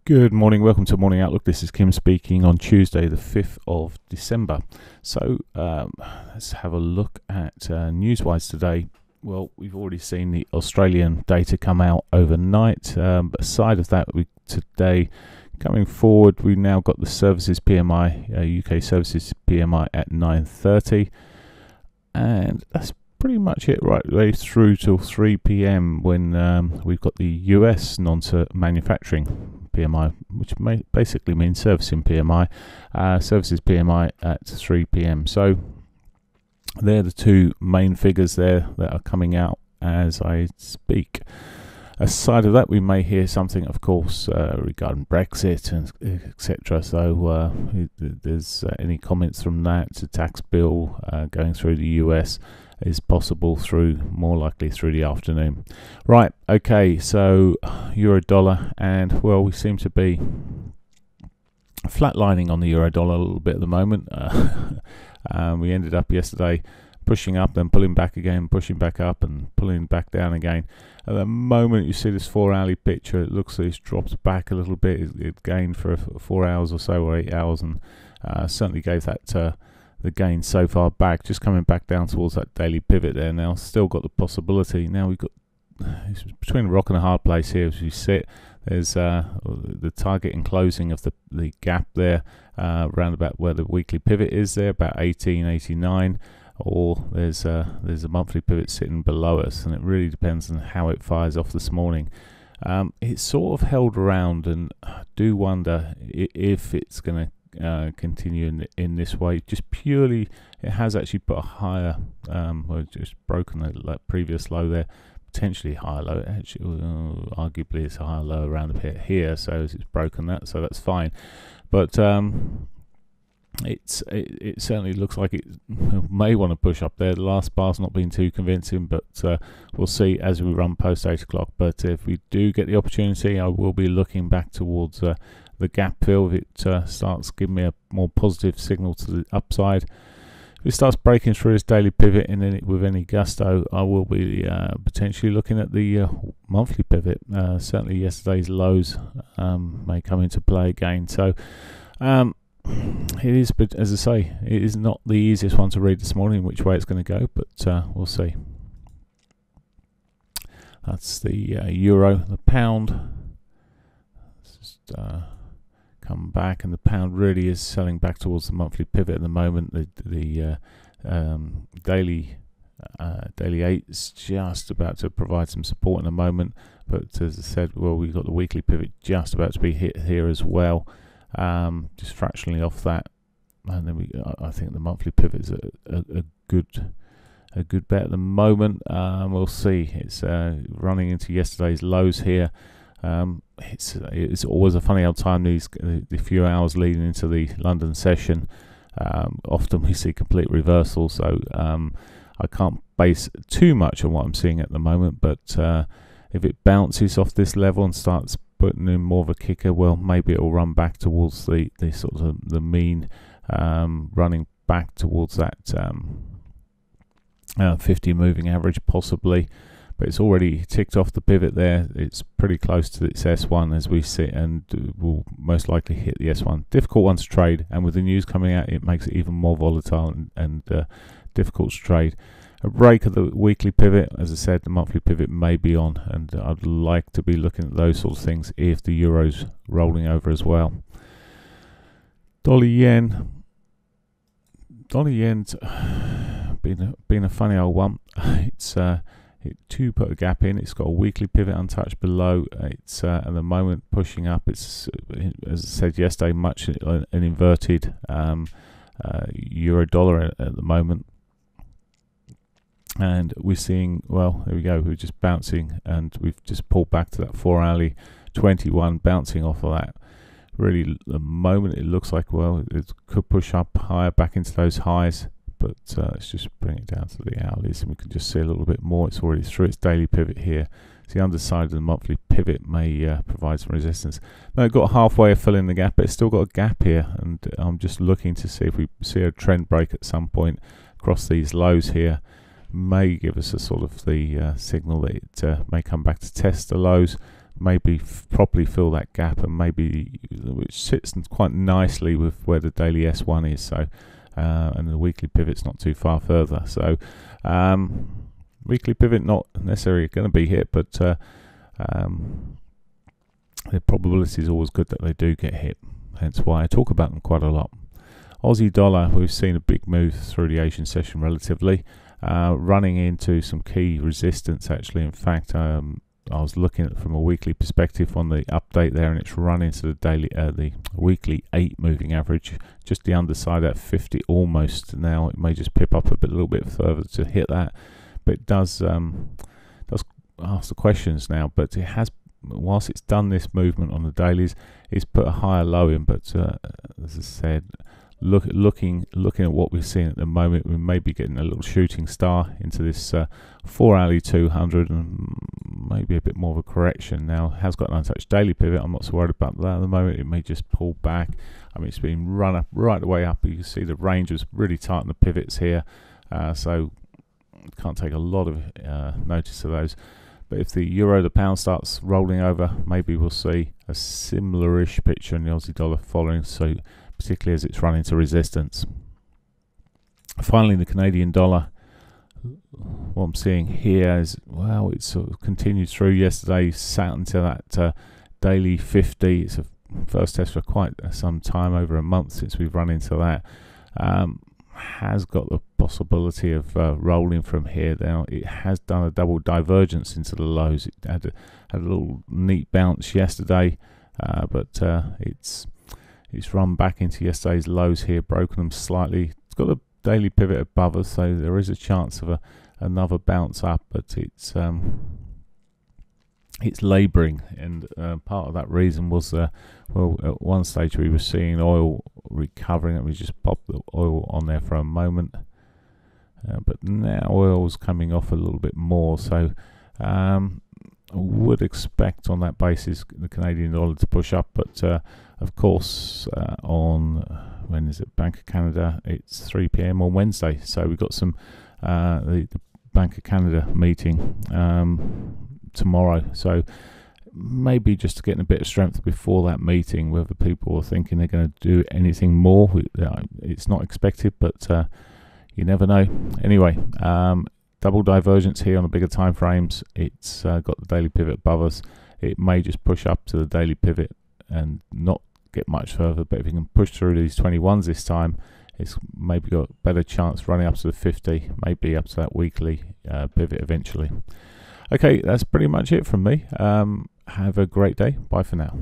Good morning, welcome to Morning Outlook. This is Kim speaking on Tuesday the 5th of December. So let's have a look at news-wise today. Well, we've already seen the Australian data come out overnight, but aside of that, today coming forward, we've now got the services PMI, UK services PMI at 9:30, and that's pretty much it right way through till 3 p.m. when we've got the US non-manufacturing PMI, which basically means servicing PMI, services PMI at 3 p.m. So they're the two main figures there that are coming out as I speak. Aside of that, we may hear something, of course, regarding Brexit and etc. So there's any comments from that. It's a tax bill going through the US is possible more likely through the afternoon. Right, okay, so euro dollar, and well, we seem to be flatlining on the euro dollar a little bit at the moment. We ended up yesterday pushing up, then pulling back again, pushing back up and pulling back down again. At the moment you see this 4-hourly picture, it looks like it's dropped back a little bit. It gained for 4 hours or so, or 8 hours, and certainly gave that the gain so far back, just coming back down towards that daily pivot there now. Still got the possibility. Now we've got, it's between a rock and a hard place here as we sit. There's the target and closing of the gap there, around about where the weekly pivot is there, about 18.89, or there's a monthly pivot sitting below us, and it really depends on how it fires off this morning. It's sort of held around, and I do wonder if it's going to continue in this way. Just purely, it has actually put a higher, well, just broken that previous low there, potentially higher low. Actually, arguably it's a higher low around a bit here, so it's broken that, so that's fine. But it certainly looks like it may want to push up there. The last bar's not been too convincing, but we'll see as we run post 8 o'clock. But if we do get the opportunity, I will be looking back towards the gap fill. If it starts giving me a more positive signal to the upside, if it starts breaking through this daily pivot and then with any gusto, I will be potentially looking at the monthly pivot. Certainly yesterday's lows may come into play again. So it is, but as I say, it is not the easiest one to read this morning which way it's going to go, but we'll see. That's the euro. The pound, let's just come back, and the pound really is selling back towards the monthly pivot at the moment. The daily 8 is just about to provide some support in a moment, but as I said, well, we've got the weekly pivot just about to be hit here as well, just fractionally off that, and then I think the monthly pivot is a good bet at the moment. We'll see. It's running into yesterday's lows here. It's always a funny old time, the few hours leading into the London session. Often we see complete reversal, so I can't base too much on what I'm seeing at the moment, but if it bounces off this level and starts putting in more of a kicker, well, maybe it will run back towards the sort of the mean, running back towards that 50 moving average possibly. But it's already ticked off the pivot there. It's pretty close to its S1 as we sit, and will most likely hit the S1. Difficult one to trade, and with the news coming out, it makes it even more volatile and difficult to trade. A break of the weekly pivot, as I said, the monthly pivot may be on, and I'd like to be looking at those sorts of things if the euro's rolling over as well. Dollar yen's been a funny old one. It's to put a gap in, it's got a weekly pivot untouched below. It's at the moment pushing up. It's, as I said yesterday, much an inverted euro dollar at the moment, and we're seeing, well, there we go, we're just bouncing, and we've just pulled back to that 4-hourly 21, bouncing off of that. Really, at the moment it looks like, well, it could push up higher back into those highs, but let's just bring it down to the hourlies, and we can just see a little bit more. It's already through its daily pivot here. So the underside of the monthly pivot may provide some resistance. Now it got halfway of filling the gap, but it's still got a gap here, and I'm just looking to see if we see a trend break at some point across these lows here. May give us a sort of the signal that it may come back to test the lows, maybe properly fill that gap, and maybe which sits quite nicely with where the daily S1 is. So and the weekly pivot's not too far further. So weekly pivot not necessarily going to be hit, but the probability is always good that they do get hit. Hence why I talk about them quite a lot. Aussie dollar, we've seen a big move through the Asian session relatively, running into some key resistance actually. In fact, I was looking at it from a weekly perspective on the update there, and it's run into the daily, the weekly 8 moving average, just the underside at 50 almost. Now it may just pip up a little bit further to hit that, but it does ask the questions now. But it has, whilst it's done this movement on the dailies, it's put a higher low in. But as I said, looking at what we're seeing at the moment, we may be getting a little shooting star into this 4-hourly 200, and maybe a bit more of a correction. Now it has got an untouched daily pivot. I'm not so worried about that at the moment. It may just pull back. I mean, it's been run up right the way up. You can see the range was really tight on the pivots here, so can't take a lot of notice of those. But if the euro, the pound starts rolling over, maybe we'll see a similar-ish picture in the Aussie dollar following, so particularly as it's run into resistance. Finally, the Canadian dollar, what I'm seeing here is, well, it's sort of continued through yesterday, sat until that daily 50. It's a first test for quite some time, over a month since we've run into that. Has got the possibility of rolling from here. Now it has done a double divergence into the lows. It had a little neat bounce yesterday, but it's run back into yesterday's lows here, broken them slightly. It's got a daily pivot above us, so there is a chance of another bounce up, but it's labouring, and part of that reason was well, at one stage we were seeing oil recovering, and we just popped the oil on there for a moment, but now oil's coming off a little bit more, so I would expect on that basis the Canadian dollar to push up. But of course on, when is it, Bank of Canada, it's 3 p.m. on Wednesday, so we've got some the Bank of Canada meeting tomorrow, so maybe just getting a bit of strength before that meeting, whether people are thinking they're going to do anything more. It's not expected, but you never know. Anyway, double divergence here on the bigger time frames. It's got the daily pivot above us. It may just push up to the daily pivot and not get much further, but if you can push through these 21s this time, it's maybe got a better chance running up to the 50, maybe up to that weekly pivot eventually. Okay, that's pretty much it from me. Have a great day. Bye for now.